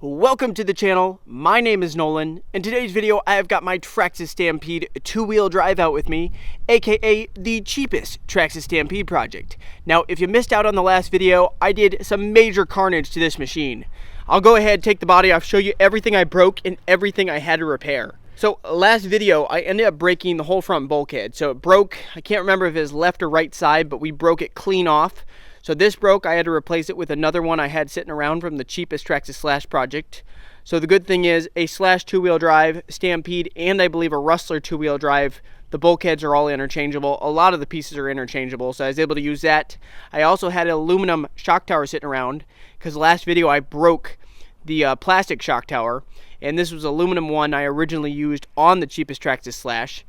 Welcome to the channel. My name is Nolan. In today's video, I have got my TRAXXAS Stampede two-wheel drive out with me, aka the cheapest TRAXXAS Stampede project. Now, if you missed out on the last video, I did some major carnage to this machine. I'll go ahead, take the body off, show you everything I broke and everything I had to repair. So last video, I ended up breaking the whole front bulkhead. So it broke, I can't remember if it was left or right side, but we broke it clean off. So this broke, I had to replace it with another one I had sitting around from the cheapest TRAXXAS Slash project. So the good thing is a Slash two-wheel drive, Stampede, and I believe a Rustler two-wheel drive, the bulkheads are all interchangeable. A lot of the pieces are interchangeable, so I was able to use that. I also had an aluminum shock tower sitting around, because last video I broke the plastic shock tower, and this was aluminum one I originally used on the cheapest TRAXXAS Slash.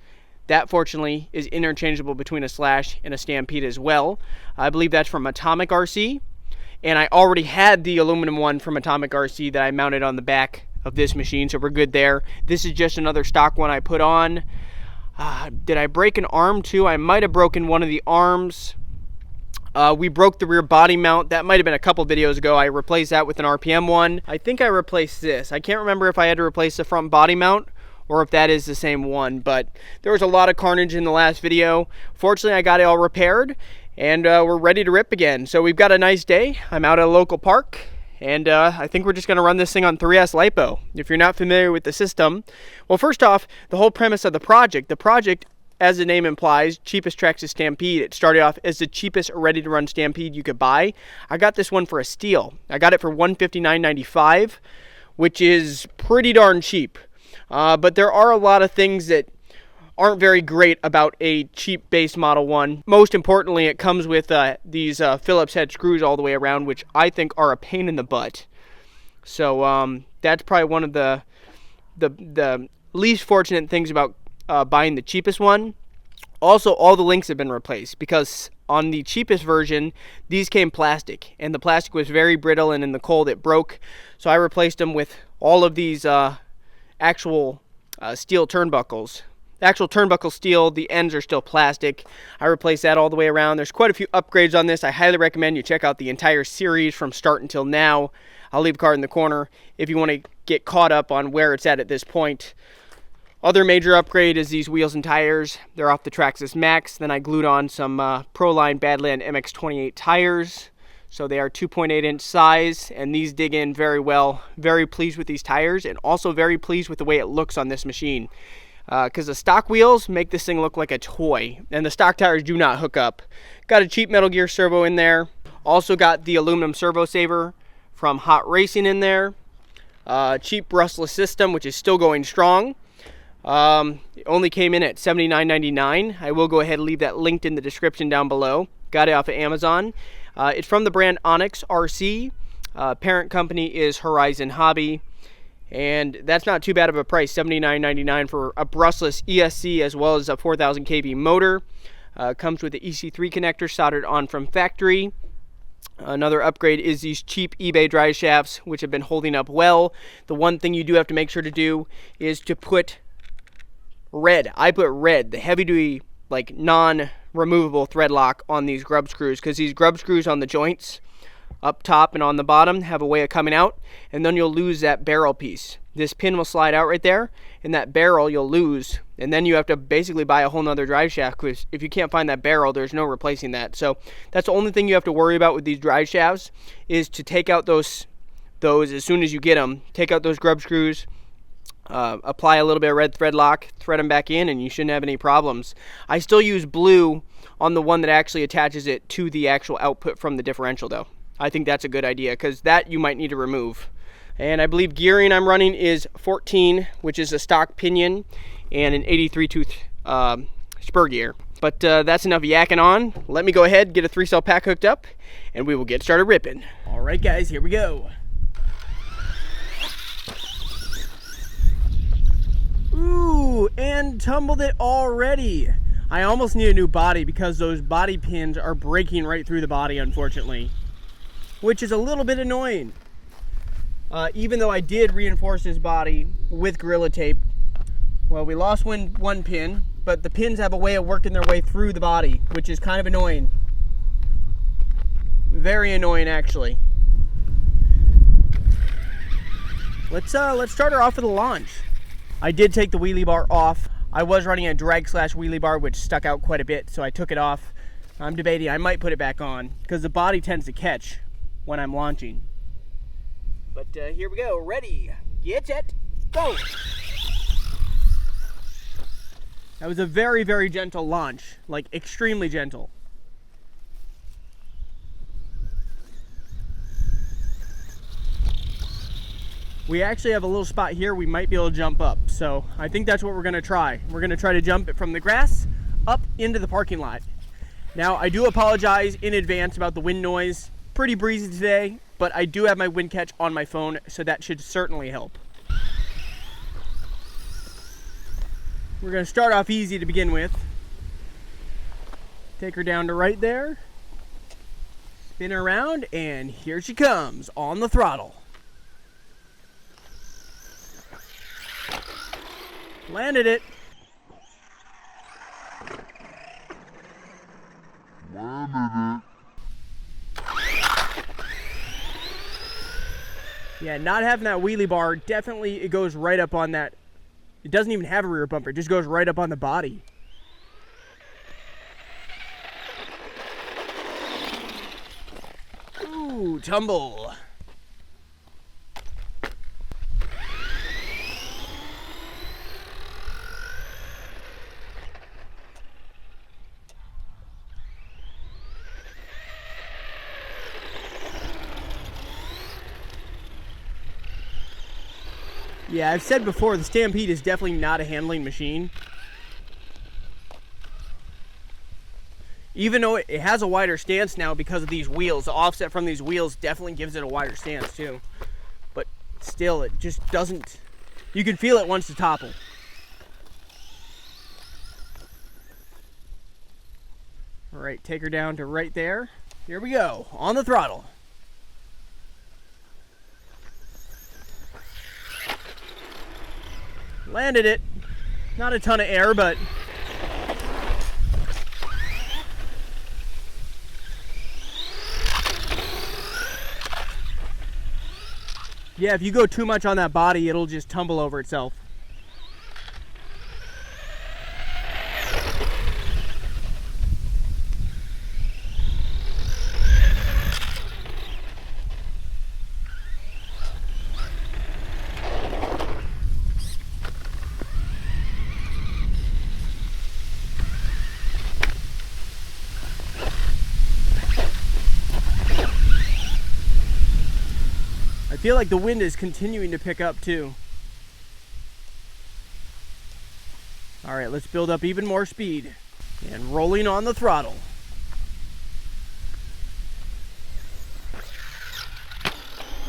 That, fortunately, is interchangeable between a Slash and a Stampede as well. I believe that's from Atomic RC. And I already had the aluminum one from Atomic RC that I mounted on the back of this machine, so we're good there. This is just another stock one I put on. Did I break an arm too? I might have broken one of the arms. We broke the rear body mount. That might have been a couple videos ago. I replaced that with an RPM one. I think I replaced this. I can't remember if I had to replace the front body mount or if that is the same one, but there was a lot of carnage in the last video. Fortunately, I got it all repaired, and we're ready to rip again. So we've got a nice day. I'm out at a local park, and I think we're just gonna run this thing on 3S LiPo. If you're not familiar with the system, well, first off, the whole premise of the project, as the name implies, cheapest TRAXXAS Stampede. It started off as the cheapest ready-to-run Stampede you could buy. I got this one for a steal. I got it for $159.95, which is pretty darn cheap. But there are a lot of things that aren't very great about a cheap base model one. Most importantly, it comes with these Phillips head screws all the way around, which I think are a pain in the butt. So that's probably one of the least fortunate things about buying the cheapest one. Also, all the links have been replaced because on the cheapest version, these came plastic, and the plastic was very brittle, and in the cold it broke. So I replaced them with all of these actual steel turnbuckles. The actual turnbuckle steel, the ends are still plastic. I replaced that all the way around. There's quite a few upgrades on this. I highly recommend you check out the entire series from start until now. I'll leave a card in the corner if you want to get caught up on where it's at this point. Other major upgrade is these wheels and tires. They're off the TRAXXAS Max. Then I glued on some Proline Badland MX28 tires. So they are 2.8-inch size, and these dig in very well. Very pleased with these tires, and also very pleased with the way it looks on this machine. Because the stock wheels make this thing look like a toy, and the stock tires do not hook up. Got a cheap Metal Gear servo in there. Also got the aluminum servo saver from Hot Racing in there. Cheap brushless system, which is still going strong. It only came in at $79.99. I will go ahead and leave that linked in the description down below. Got it off of Amazon. It's from the brand Onyx RC. Parent company is Horizon Hobby. And that's not too bad of a price, $79.99 for a brushless ESC as well as a 4,000 kV motor. Comes with the Ec3 connector soldered on from factory. Another upgrade is these cheap eBay Driveshafts, which have been holding up well. The one thing you do have to make sure to do is to put red. I put red, the heavy-duty, like non-removable thread lock on these grub screws, because these grub screws on the joints up top and on the bottom have a way of coming out, and then you'll lose that barrel piece. This pin will slide out right there, and that barrel you'll lose, and then you have to basically buy a whole nother drive shaft, because if you can't find that barrel, there's no replacing that. So that's the only thing you have to worry about with these drive shafts, is to take out those as soon as you get them. Take out those grub screws, apply a little bit of red thread lock, thread them back in, and you shouldn't have any problems. I still use blue on the one that actually attaches it to the actual output from the differential though. I think that's a good idea, because that you might need to remove. And I believe gearing I'm running is 14, which is a stock pinion, and an 83 tooth spur gear. But that's enough yakking on. Let me go ahead, get a 3-cell pack hooked up, and we will get started ripping. All right guys, here we go. Ooh, and tumbled it already. I almost need a new body because those body pins are breaking right through the body, unfortunately, which is a little bit annoying. Even though I did reinforce this body with Gorilla Tape, well, we lost one pin, but the pins have a way of working their way through the body, which is kind of annoying. Very annoying, actually. Let's start her off with a launch. I did take the wheelie bar off. I was running a drag/wheelie bar, which stuck out quite a bit, so I took it off. I'm debating I might put it back on because the body tends to catch when I'm launching. But here we go. Ready, get set, go! That was a very, very gentle launch, like extremely gentle. We actually have a little spot here we might be able to jump up, so I think that's what we're gonna try. We're gonna try to jump it from the grass up into the parking lot. Now, I do apologize in advance about the wind noise. Pretty breezy today, but I do have my wind catch on my phone, so that should certainly help. We're gonna start off easy to begin with. Take her down to right there. Spin her around, and here she comes on the throttle. Landed it. Yeah, not having that wheelie bar, definitely it goes right up on that. It doesn't even have a rear bumper, it just goes right up on the body. Ooh, tumble. Yeah, I've said before, the Stampede is definitely not a handling machine. Even though it has a wider stance now because of these wheels, the offset from these wheels definitely gives it a wider stance too. But still, it just doesn't, you can feel it once to topple. All right, take her down to right there. Here we go, on the throttle. Landed it. Not a ton of air, but yeah, if you go too much on that body, it'll just tumble over itself. I feel like the wind is continuing to pick up too. All right, let's build up even more speed and rolling on the throttle.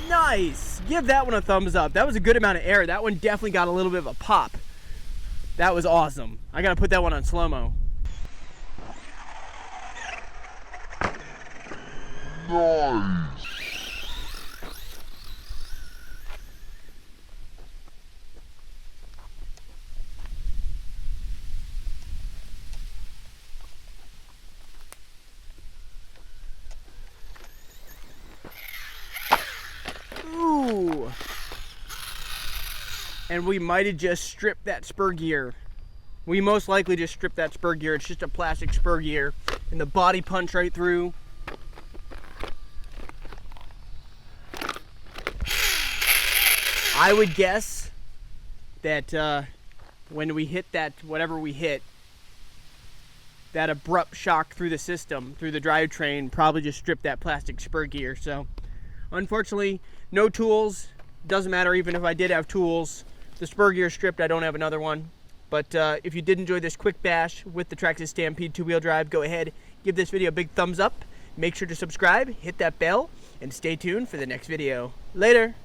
Nice! Give that one a thumbs up. That was a good amount of air. That one definitely got a little bit of a pop. That was awesome. I gotta put that one on slow-mo. Nice. Ooh. And we might have just stripped that spur gear. We most likely just stripped that spur gear. It's just a plastic spur gear. And the body punched right through. I would guess that when we hit that, whatever we hit, that abrupt shock through the system, through the drivetrain, probably just stripped that plastic spur gear. So, unfortunately, no tools. Doesn't matter even if I did have tools. The spur gear stripped, I don't have another one. But if you did enjoy this quick bash with the TRAXXAS Stampede two-wheel drive, go ahead, give this video a big thumbs up. Make sure to subscribe, hit that bell, and stay tuned for the next video. Later!